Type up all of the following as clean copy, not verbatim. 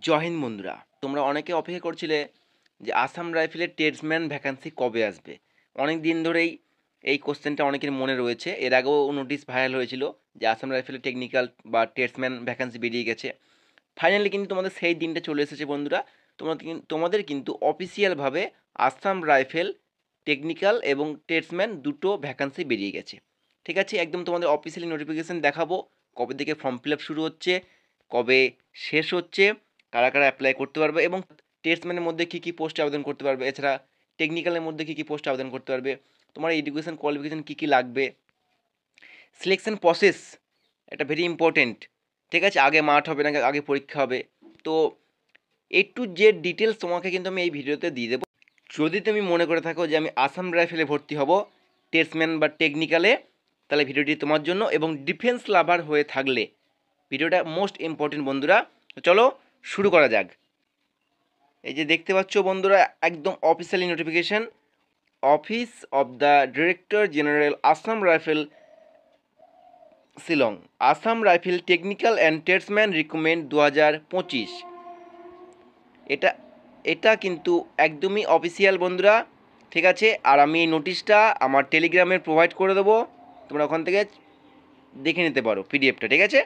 জয় হিন্দ বন্ধুরা, তোমরা অনেকে অপেক্ষা করছিলে যে আসাম রাইফেলের ট্রেডসম্যান ভ্যাকান্সি কবে আসবে। অনেক দিন ধরেই এই কোশ্চেনটা অনেকের মনে রয়েছে। এর আগেও নোটিশ ভাইরাল হয়েছিল যে আসাম রাইফেলের টেকনিক্যাল বা ট্রেডসম্যান ভ্যাকান্সি বেরিয়ে গেছে। ফাইনালি কিন্তু তোমাদের সেই দিনটা চলে এসেছে বন্ধুরা। তোমাদের কিন্তু অফিসিয়ালভাবে আসাম রাইফেল টেকনিক্যাল এবং ট্রেডসম্যান দুটো ভ্যাকান্সি বেরিয়ে গেছে। ঠিক আছে, একদম তোমাদের অফিসিয়ালি নোটিফিকেশান দেখাবো কবে থেকে ফর্ম ফিল আপ শুরু হচ্ছে, কবে শেষ হচ্ছে, কারা কারা অ্যাপ্লাই করতে পারবে এবং ট্রেডসম্যানের মধ্যে কী কী পোস্টে আবেদন করতে পারবে, এছাড়া টেকনিক্যালের মধ্যে কী কী পোস্টে আবেদন করতে পারবে, তোমার এডুকেশন কোয়ালিফিকেশান কী কী লাগবে, সিলেকশন প্রসেস এটা ভেরি ইম্পর্টেন্ট। ঠিক আছে, আগে মাঠ হবে না আগে পরীক্ষা হবে। তো টু জেড ডিটেলস তোমাকে কিন্তু আমি এই ভিডিওতে দিয়ে দেবো। যদি তুমি মনে করে থাকো যে আমি আসাম রাইফেলে ভর্তি হব ট্রেডসম্যান বা টেকনিক্যালে, তাহলে ভিডিওটি তোমার জন্য। এবং ডিফেন্স লাভার হয়ে থাকলে ভিডিওটা মোস্ট ইম্পর্টেন্ট বন্ধুরা। চলো শুরু করা যাক। এই যে দেখতে পাচ্ছ বন্ধুরা, একদম officially notification, office of the director general Assam rifle Shillong, Assam rifle technical and tradesman recruitment 2025। এটা এটা কিন্তু একদমই অফিসিয়াল বন্ধুরা। ঠিক আছে, আর আমি এই নোটিশটা আমার টেলিগ্রামে প্রোভাইড করে দেবো, তোমরা ওখান থেকে দেখে নিতে পারো পিডিএফটা। ঠিক আছে,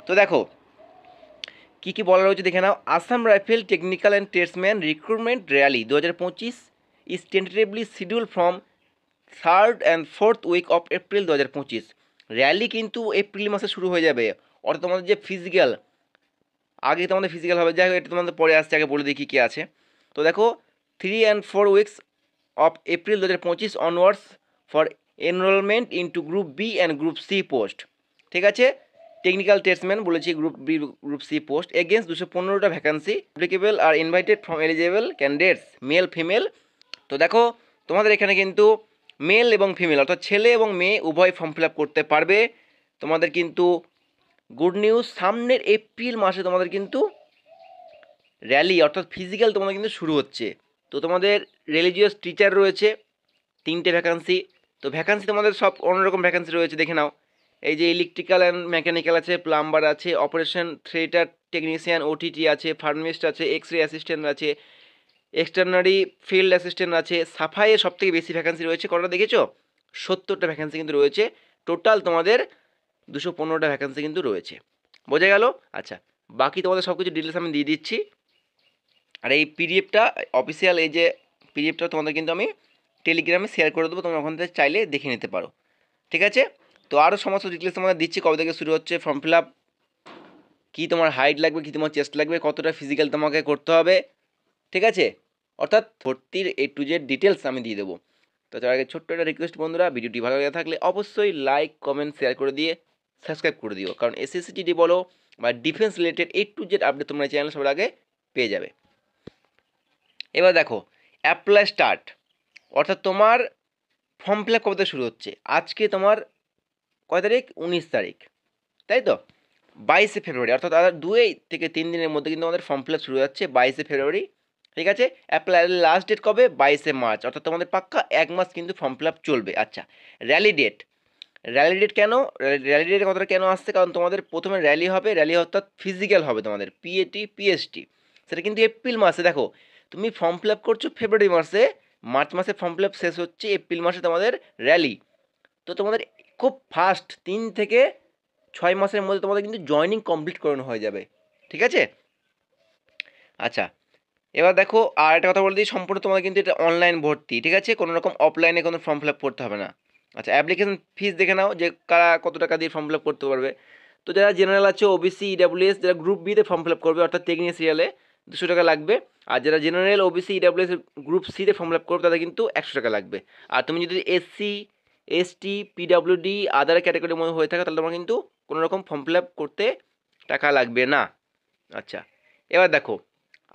তো দেখো কী কী বলা রয়েছে দেখে নাও। Assam rifle technical and tradesman recruitment rally 2025 is tentatively schedule from 3rd and 4th week of April 2025। Rally কিন্তু এপ্রিল মাসে শুরু হয়ে যাবে। অর্থাৎ তোমাদের যে ফিজিক্যাল, আগে তোমাদের ফিজিক্যাল হবে, যাই হোক এটা তোমাদের পরে আসছে, আগে বলে দিই কী কী আছে। তো দেখো 3 and 4 weeks of April 2025 onwards for enrolment into group B and group C post. ঠিক আছে, টেকনিক্যাল ট্রেডসম্যান বলেছি, group B group C post against 215টা vacancy applicable are invited from eligible candidates male female. তো দেখো তোমাদের এখানে কিন্তু mail এবং ফিমেল অর্থাৎ ছেলে এবং মেয়ে উভয় ফর্ম ফিল আপ করতে পারবে। তোমাদের কিন্তু গুড নিউজ, সামনের এপ্রিল মাসে তোমাদের কিন্তু র্যালি অর্থাৎ ফিজিক্যাল তোমাদের কিন্তু শুরু হচ্ছে। তো তোমাদের রিলিজিয়াস টিচার রয়েছে 3টে ভ্যাকান্সি। তো ভ্যাকান্সি তোমাদের সব অন্যরকম ভ্যাকান্সি রয়েছে দেখে নাও। এই যে ইলেকট্রিক্যাল অ্যান্ড মেকানিক্যাল আছে, প্লাম্বার আছে, অপারেশন থিয়েটার টেকনিশিয়ান ওটিটি আছে, ফার্মিস্ট আছে, এক্স রে অ্যাসিস্ট্যান্ট আছে, এক্সটার্নারি ফিল্ড অ্যাসিস্ট্যান্ট আছে। সাফাইয়ে সব থেকে বেশি ভ্যাকান্সি রয়েছে, কটা দেখেছো? 70টা ভ্যাকান্সি কিন্তু রয়েছে। টোটাল তোমাদের 215টা ভ্যাকান্সি কিন্তু রয়েছে। বোঝা গেল? আচ্ছা, বাকি তোমাদের সব কিছু ডিটেলস আমি দিয়ে দিচ্ছি। আর এই পিডিএফটা অফিসিয়াল, এই যে পিডিএফটা তোমাদের কিন্তু আমি টেলিগ্রামে শেয়ার করে দেবো, তোমরা ওখান থেকে চাইলে দেখে নিতে পারো। ঠিক আছে, তো আরও সমস্ত ডিটেলস তোমাদের দিচ্ছি, কবে থেকে শুরু হচ্ছে ফর্ম ফিল আপ, কী তোমার হাইট লাগবে, কী তোমার চেস্ট লাগবে, কতটা ফিজিক্যাল তোমাকে করতে হবে। ঠিক আছে, অর্থাৎ ভর্তির টু জেড ডিটেলস আমি দিয়ে দেবো। তো তার আগে ছোট্ট একটা রিকোয়েস্ট বন্ধুরা, ভিডিওটি ভালো লেগে থাকলে অবশ্যই লাইক কমেন্ট শেয়ার করে দিয়ে সাবস্ক্রাইব করে দিও, কারণ এসএসসিটি বলো বা defence related to Z update তোমরা চ্যানেল সবার আগে পেয়ে যাবে। এবার দেখো অ্যাপ্লাই স্টার্ট, অর্থাৎ তোমার ফর্ম ফিল আপ কবে থেকে শুরু হচ্ছে। আজকে তোমার কয় তারিখ? 19 তারিখ, তাই তো? 22শে ফেব্রুয়ারি, অর্থাৎ আর 2 থেকে 3 দিনের মধ্যে কিন্তু আমাদের ফর্ম ফিল আপ শুরু হচ্ছে, 22শে ফেব্রুয়ারি। ঠিক আছে, অ্যাপ্লাই লাস্ট ডেট কবে? 22শে মার্চ, অর্থাৎ তোমাদের পাক্কা 1 মাস কিন্তু ফর্ম ফিল আপ চলবে। আচ্ছা, র্যালি ডেট, র্যালি ডেট কেন, র্যালি ডেটের কথাটা কেন আসছে? কারণ তোমাদের প্রথমে র্যালি হবে, র্যালি অর্থাৎ ফিজিক্যাল হবে তোমাদের পিএটি পিএসটি, সেটা কিন্তু এপ্রিল মাসে। দেখো তুমি ফর্ম ফিল আপ করছো ফেব্রুয়ারি মাসে, মার্চ মাসে ফর্ম ফিল আপ শেষ হচ্ছে, এপ্রিল মাসে তোমাদের র্যালি। তো তোমাদের খুব ফাস্ট 3 থেকে 6 মাসের মধ্যে তোমাদের কিন্তু জয়েনিং কমপ্লিট করানো হয়ে যাবে। ঠিক আছে, আচ্ছা এবার দেখো আর একটা কথা বলে দিই, সম্পূর্ণ তোমাদের কিন্তু এটা অনলাইন ভর্তি। ঠিক আছে, কোনো রকম অফলাইনে কোনো ফর্ম ফিল আপ করতে হবে না। আচ্ছা, অ্যাপ্লিকেশন ফিস দেখে নাও যে কারা কত টাকা দিয়ে ফর্ম ফিল আপ করতে পারবে। তো যারা জেনারেল আছে, ওবিসি, ইডাব্লিউএস, যারা গ্রুপ বিতে ফর্ম ফিল আপ করবে অর্থাৎ টেকনিশিয়ালে 200 টাকা লাগবে। আর যারা জেনারেল, ওবিসি, ইডাব্লিউএস গ্রুপ সিতে ফর্ম ফিল আপ করবে তাদের কিন্তু 100 টাকা লাগবে। আর তুমি যদি এসসি, এসটি, পিডাব্লিউডি আদার ক্যাটাগরির মধ্যে হয়ে থাকে তাহলে তোমার কিন্তু কোনো রকম ফর্ম ফিল আপ করতে টাকা লাগবে না। আচ্ছা, এবার দেখো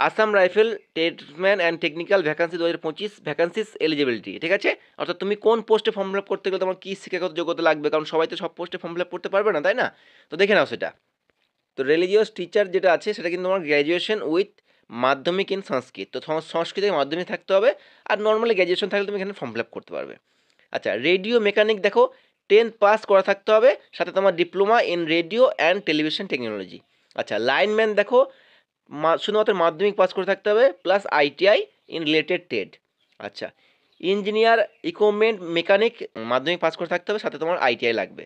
Assam rifle tradesman and technical vacancy 2025 vacancies eligibility. ঠিক আছে, অর্থাৎ তুমি কোন পোস্টে ফর্ম ফিল আপ করতে গেলে তোমার কী শিক্ষাগত যোগ্যতা লাগবে, কারণ সবাই তো সব পোস্টে ফর্ম ফিল আপ করতে পারবে না, তাই না? তো দেখে নাও সেটা। তো রিলিজিয়াস টিচার যেটা আছে সেটা কিন্তু তোমার গ্র্যাজুয়েশন উইথ মাধ্যমিক ইন সংস্কৃত, তো সংস্কৃত মাধ্যমিক থাকতে হবে। আর নর্মালি গ্র্যাজুয়েশন থাকলে তুমি এখানে ফর্ম ফিল আপ করতে পারবে। আচ্ছা, রেডিও মেকানিক দেখো 10th পাস করা থাকতে হবে, সাথে তোমার diploma in radio and television technology. আচ্ছা, লাইনম্যান দেখো শুধুমাত্র মাধ্যমিক পাস করে থাকতে হবে plus ITI in related trade. আচ্ছা, ইঞ্জিনিয়ার ইকুইপমেন্ট মেকানিক মাধ্যমিক পাস করে থাকতে হবে, সাথে তোমার আইটিআই লাগবে।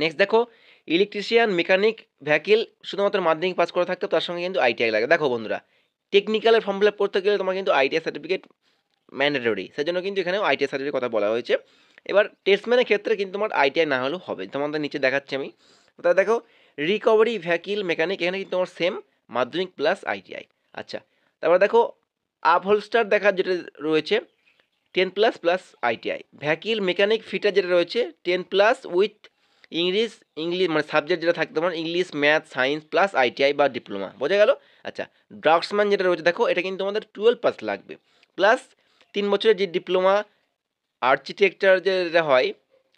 নেক্সট দেখো, ইলেকট্রিশিয়ান মেকানিক ভেহিকেল শুধুমাত্র মাধ্যমিক পাস করে থাকতে হবে, তার সঙ্গে কিন্তু আইটিআই লাগে। দেখো বন্ধুরা, টেকনিক্যালের ফর্ম ফিল আপ করতে গেলে তোমার কিন্তু আইটিআই সার্টিফিকেট ম্যান্ডেটরি, সেজন্য কিন্তু এখানেও আইটিআই সার্টিফিকেট কথা বলা হয়েছে। এবার টেস্টম্যানের ক্ষেত্রে কিন্তু তোমার আইটিআই না হলেও হবে, তোমাদের নিচে দেখাচ্ছি আমি। তাহলে দেখো, রিকভারি ভেহিকেল মেকানিক, এখানে কিন্তু তোমার সেম মাধ্যমিক প্লাস আইটিআই। আচ্ছা, তারপর দেখো আপহোলস্টার দেখা যেটা রয়েছে 10 plus plus ITI. Vehicle mechanic fitter যেটা রয়েছে 10 প্লাস উইথ ইংলিশ মানে সাবজেক্ট যেটা থাকতে তোমার English, math, science plus ITI বা ডিপ্লোমা, বোঝা গেল। আচ্ছা, ড্রাফটসম্যান যেটা রয়েছে দেখো, এটা কিন্তু আমাদের 12 পাস লাগবে, প্লাস 3 বছরের যে ডিপ্লোমা আর্কিটেকচার যেটা হয়,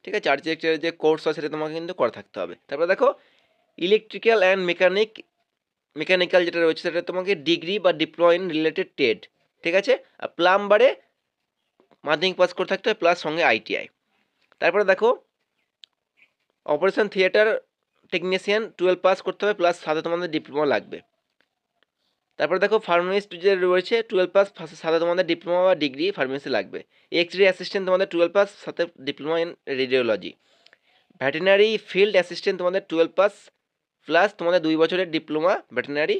ঠিক আছে, আর্কিটেকচারের যে কোর্স হয় সেটা তোমাকে কিন্তু করে থাকতে হবে। তারপর দেখো ইলেকট্রিক্যাল অ্যান্ড মেকানিক্যাল যেটা রয়েছে সেটা তোমাকে ডিগ্রি বা ডিপ্লোমা ইন রিলেটেড ট্রেড, ঠিক আছে। আর প্লাম্বারে মাধ্যমিক পাস করে থাকতে হবে প্লাস সঙ্গে আইটিআই। তারপরে দেখো অপারেশন থিয়েটার টেকনিশিয়ান 12 পাস করতে হবে প্লাস সাথে তোমাদের ডিপ্লোমা লাগবে। তারপরে দেখো ফার্মাসিস্ট যে রয়েছে 12 পাস, সাথে তোমাদের ডিপ্লোমা বা ডিগ্রি ফার্মেসি লাগবে। এক্স রে অ্যাসিস্ট্যান্ট তোমাদের 12 পাস, সাথে diploma in radiology. Veterinary field assistant তোমাদের 12 পাস প্লাস তোমাদের 2 বছরের ডিপ্লোমা ভেটেরিনারি,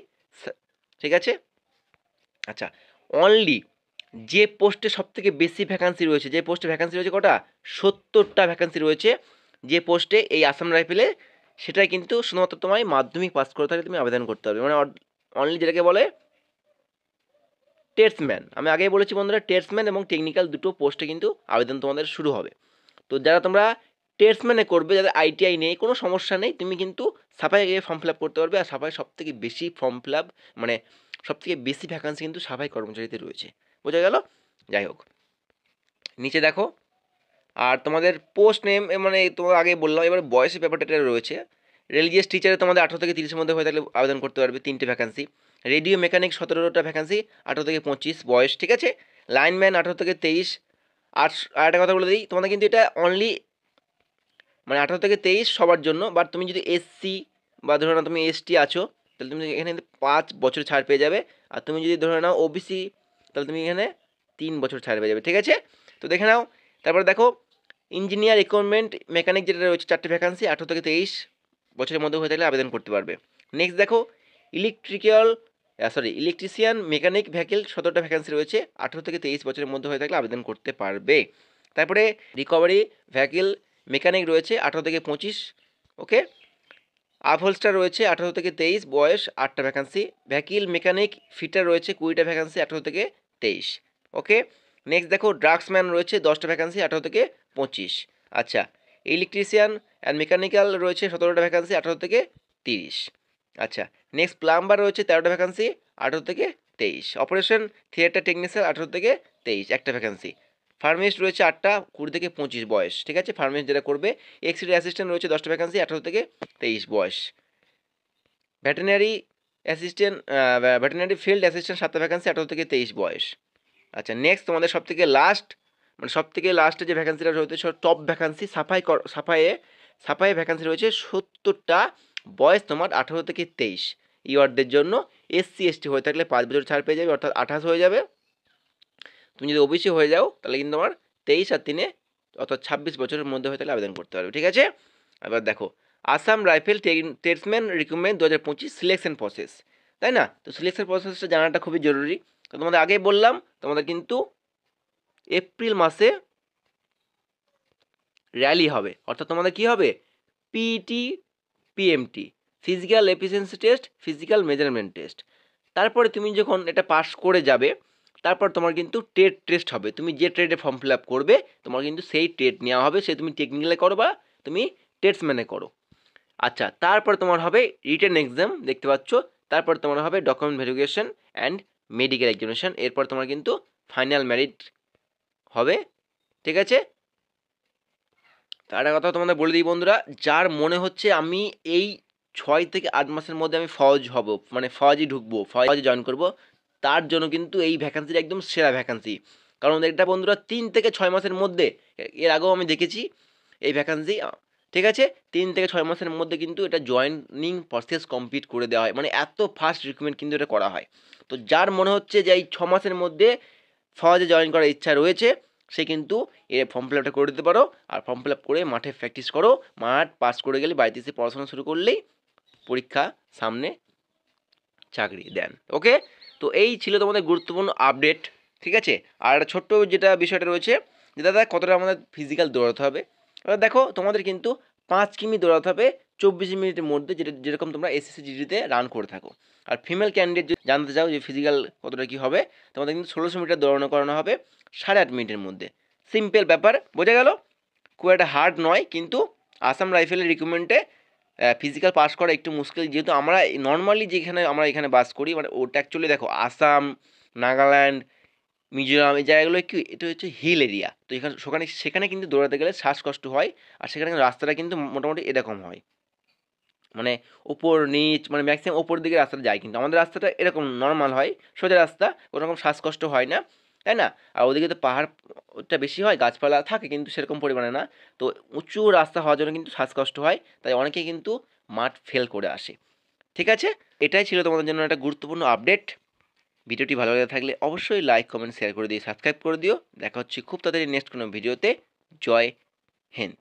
ঠিক আছে। আচ্ছা, অনলি যে পোস্টে সবথেকে বেশি ভ্যাকান্সি রয়েছে, যে পোস্টে ভ্যাকান্সি রয়েছে কটা, 70টা ভ্যাকান্সি রয়েছে যে পোস্টে এই আসাম রাইফেলে, সেটাই কিন্তু শুধুমাত্র তোমায় মাধ্যমিক পাস করে থাকলে তুমি আবেদন করতে পারবে, মানে অনলি যেটাকে বলে টেস্টম্যান। আমি আগেই বলেছি বন্ধুরা, টেস্টম্যান এবং টেকনিক্যাল দুটো পোস্টে কিন্তু আবেদন তোমাদের শুরু হবে। তো যারা তোমরা টেস্টম্যানে করবে, যাদের আইটিআই নেই, কোনো সমস্যা নেই, তুমি কিন্তু সাফাই গিয়ে ফর্ম ফিল আপ করতে পারবে। আর সাফাই সবথেকে বেশি ফর্ম ফিল আপ, মানে সবথেকে বেশি ভ্যাকান্সি কিন্তু সাফাই কর্মচারীতে রয়েছে, বোঝা গেল। যাই হোক, নিচে দেখো, আর তোমাদের পোস্ট নেম, মানে তোমার আগে বললাম, এবার বয়সের ব্যাপারটা রয়েছে। রিলিজিয়াস টিচারে তোমাদের 18 থেকে 30-এর মধ্যে হয়ে থাকলে আবেদন করতে পারবে, 3টে ভ্যাকান্সি। রেডিও মেকানিক 17টা ভ্যাকান্সি, 18 থেকে 25 বয়স, ঠিক আছে। লাইনম্যান 18 থেকে 23। আর একটা কথা বলে দিই, তোমাদের কিন্তু এটা অনলি মানে 18 থেকে 23 সবার জন্য, বাট তুমি যদি এসসি বা ধরে নাও তুমি এসটি আছো, তাহলে তুমি এখানে 5 বছর ছাড় পেয়ে যাবে। আর তুমি যদি ধরে নাও ওবিসি, তাহলে তুমি এখানে 3 বছর ছাড় পেয়ে যাবে, ঠিক আছে। তো দেখে নাও। তারপরে দেখো ইঞ্জিনিয়ার ইকুইপমেন্ট মেকানিক যেটা রয়েছে 4টে ভ্যাকান্সি, 18 থেকে 23 বছরের মধ্যে হয়ে থাকলে আবেদন করতে পারবে। নেক্সট দেখো ইলেকট্রিশিয়ান মেকানিক ভেহিকেল 17টা ভ্যাকান্সি রয়েছে, 18 থেকে 23 বছরের মধ্যে হয়ে থাকলে আবেদন করতে পারবে। তারপরে রিকভারি ভেহিকেল মেকানিক রয়েছে 18 থেকে 25, ওকে। আপহোলস্টার রয়েছে 18 থেকে 23 বয়স, 8টা ভ্যাকান্সি। ভেহিকেল মেকানিক ফিটার রয়েছে 20টা ভ্যাকান্সি, 18 থেকে 23, ওকে। নেক্সট দেখো ড্রাগসম্যান রয়েছে 10টা ভ্যাকান্সি, 18 থেকে 25। আচ্ছা, ইলেকট্রিশিয়ান অ্যান্ড মেকানিক্যাল রয়েছে 17টা ভ্যাকান্সি, 18 থেকে 30। আচ্ছা, নেক্সট প্লাম্বার রয়েছে 13টা ভ্যাকান্সি, 18 থেকে 23। অপারেশন থিয়েটার টেকনিশিয়ান 18 থেকে 23, একটা ভ্যাকান্সি। ফার্মিস্ট রয়েছে 8টা, 20 থেকে 25 বয়স, ঠিক আছে, ফার্মিস্ট যেটা করবে। এক্স রে অ্যাসিস্ট্যান্ট রয়েছে 10টা ভ্যাকান্সি, 18 থেকে 23 বয়স। ভেটেরিনারি ভেটেরিনারি ফিল্ড অ্যাসিস্ট্যান্ট 7টা ভ্যাকান্সি, 18 থেকে 23 বয়স। আচ্ছা, নেক্সট তোমাদের সবথেকে লাস্ট, মানে সবথেকে লাস্টে যে ভ্যাকান্সিটা রয়েছে টপ ভ্যাকান্সি, সাফাইয়ে ভ্যাকান্সি রয়েছে 70টা, বয়স তোমার 18 থেকে 23। ইয়ারদের জন্য এসসি এসটি হয়ে থাকলে 5 বছর ছাড় পেয়ে যাবে, অর্থাৎ 28 হয়ে যাবে। তুমি যদি ওবিসি হয়ে যাও তাহলে কিন্তু তোমার 23 আর 3 অর্থাৎ 26 বছরের মধ্যে হয়ে থাকলে আবেদন করতে পারবে, ঠিক আছে। এবার দেখো Assam rifle tradesman recruitment 2025 selection process, তাই না। তো সিলেকশন প্রসেসটা জানাটা খুবই জরুরি। তো তোমাদের আগেই বললাম, তোমাদের কিন্তু এপ্রিল মাসে র্যালি হবে, অর্থাৎ তোমাদের কি হবে, PT PMT, physical efficiency test, physical measurement test. তারপরে তুমি যখন এটা পাস করে যাবে, তারপর তোমার কিন্তু ট্রেড টেস্ট হবে। তুমি যে ট্রেডে ফর্ম ফিল আপ করবে, তোমার কিন্তু সেই ট্রেড নেওয়া হবে, সে তুমি টেকনিক্যালে করো বা তুমি ট্রেডসম্যানে করো। আচ্ছা, তারপর তোমার হবে রিটেন এক্সাম, দেখতে পাচ্ছ। তারপর তোমার হবে document verification and medical examination. এরপর তোমার কিন্তু ফাইনাল মেরিট হবে, ঠিক আছে। তার একটা কথা তোমাদের বলে দিই বন্ধুরা, যার মনে হচ্ছে আমি এই 6 থেকে 8 মাসের মধ্যে আমি ফৌজ হব, মানে ফৌজে ঢুকবো, ফৌজে জয়েন করব, তার জন্য কিন্তু এই ভ্যাকান্সিটা একদম সেরা ভ্যাকান্সি। কারণ এটা বন্ধুরা 3 থেকে 6 মাসের মধ্যে, এর আগেও আমি দেখেছি এই ভ্যাকান্সি ঠিক আছে, 3 থেকে 6 মাসের মধ্যে কিন্তু এটা জয়েনিং প্রসেস কমপ্লিট করে দেওয়া হয়, মানে এত ফাস্ট রিক্রুটমেন্ট কিন্তু এটা করা হয়। তো যার মনে হচ্ছে যে এই 6 মাসের মধ্যে সহজে জয়েন করার ইচ্ছা রয়েছে, সে কিন্তু এর ফর্ম ফিল আপটা করে দিতে পারো। আর ফর্ম ফিল আপ করে মাঠে প্র্যাকটিস করো, মাঠ পাস করে গেলে বাড়িতে এসে পড়াশোনা শুরু করলেই পরীক্ষা সামনে, চাকরি দেন। ওকে, তো এই ছিল তোমাদের গুরুত্বপূর্ণ আপডেট। ঠিক আছে, আর একটা ছোট্ট যেটা বিষয়টা রয়েছে যে দাদা কতটা আমাদের ফিজিক্যাল দৌড়াতে হবে। এবার দেখো তোমাদের কিন্তু 5 কিমি দৌড়াতে হবে 24 মিনিটের মধ্যে, যেরকম তোমরা এসএসসি জিডিতে রান করে থাকো। আর ফিমেল ক্যান্ডিডেট যদি জানতে চাও যে ফিজিক্যাল কতটা কী হবে, তোমাদের কিন্তু 1600 মিটার দৌড়ানো করানো হবে 8.5 মিনিটের মধ্যে। সিম্পল ব্যাপার, বোঝা গেল? খুব একটা হার্ড নয়, কিন্তু আসাম রাইফেলের রিক্রুটমেন্টে ফিজিক্যাল পাস করা একটু মুশকিল, যেহেতু আমরা নর্মালি যেখানে আমরা এখানে বাস করি, মানে ওটা অ্যাকচুয়ালি দেখো আসাম, নাগাল্যান্ড, মিজোরাম, এই জায়গাগুলো কি এটা হচ্ছে হিল এরিয়া। তো সেখানে কিন্তু দৌড়াতে গেলে শ্বাসকষ্ট হয়। আর সেখানে রাস্তাটা কিন্তু মোটামুটি এরকম হয়, মানে ওপর নিচ, মানে ম্যাক্সিমাম ওপর দিকে রাস্তাটা যায়, কিন্তু আমাদের রাস্তাটা এরকম নর্মাল হয়, সোজা রাস্তা, কোনো রকম শ্বাসকষ্ট হয় না, তাই না? আর ওদিকে তো পাহাড়টা বেশি হয়, গাছপালা থাকে কিন্তু সেরকম পরিমাণে না। তো উঁচু রাস্তা হওয়ার জন্য কিন্তু শ্বাসকষ্ট হয়, তাই অনেকেই কিন্তু মাঠ ফেল করে আসে। ঠিক আছে, এটাই ছিল তোমাদের জন্য একটা গুরুত্বপূর্ণ আপডেট। ভিডিওটি ভালো লেগে থাকলে অবশ্যই লাইক, কমেন্ট, শেয়ার করে দিয়ে সাবস্ক্রাইব করে দিও। দেখা হচ্ছে খুব তাড়াতাড়ি নেক্সট কোনো ভিডিওতে। জয় হিন্দ।